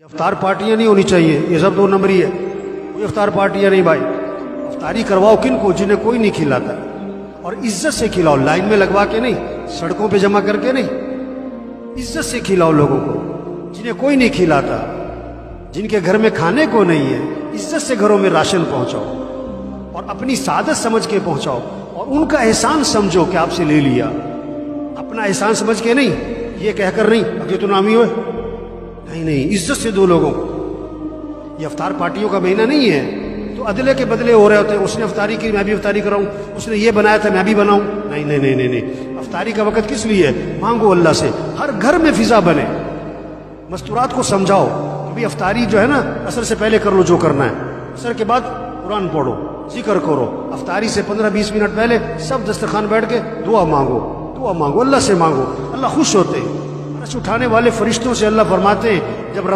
افطار پارٹیاں نہیں ہونی چاہیے، یہ سب دو نمبری ہے، کوئی افطار پارٹیاں نہیں بھائی۔ افطاری کرواؤ کن کو؟ جنہیں کوئی نہیں کھلاتا، اور عزت سے کھلاؤ، لائن میں لگوا کے نہیں، سڑکوں پہ جمع کر کے نہیں، عزت سے کھلاؤ لوگوں کو جنہیں کوئی نہیں کھلاتا، جن کے گھر میں کھانے کو نہیں ہے، عزت سے گھروں میں راشن پہنچاؤ اور اپنی سعادت سمجھ کے پہنچاؤ، اور ان کا احسان سمجھو کہ آپ سے لے لیا، اپنا احسان سمجھ کے نہیں، یہ کہہ کر نہیں اب یہ تو نامی ہوئے، نہیں، عزت سے دو لوگوں کو۔ یہ افطار پارٹیوں کا مہینہ نہیں ہے تو عدلے کے بدلے ہو رہے ہوتے ہیں، اس نے افطاری کی میں بھی افطاری کراؤں، اس نے یہ بنایا تھا میں بھی بناؤں، نہیں، افطاری کا وقت کس لیے ہے؟ مانگو اللہ سے، ہر گھر میں فضا بنے، مستورات کو سمجھاؤ کہ بھی افطاری جو ہے نا عصر سے پہلے کر لو جو کرنا ہے، عصر کے بعد قرآن پڑھو، ذکر کرو، افطاری سے 15-20 منٹ پہلے سب دسترخوان بیٹھ کے دعا مانگو، اللہ سے مانگو، اللہ خوش ہوتے ہیں۔ عرش اٹھانے والے فرشتوں سے اللہ فرماتے ہیں جب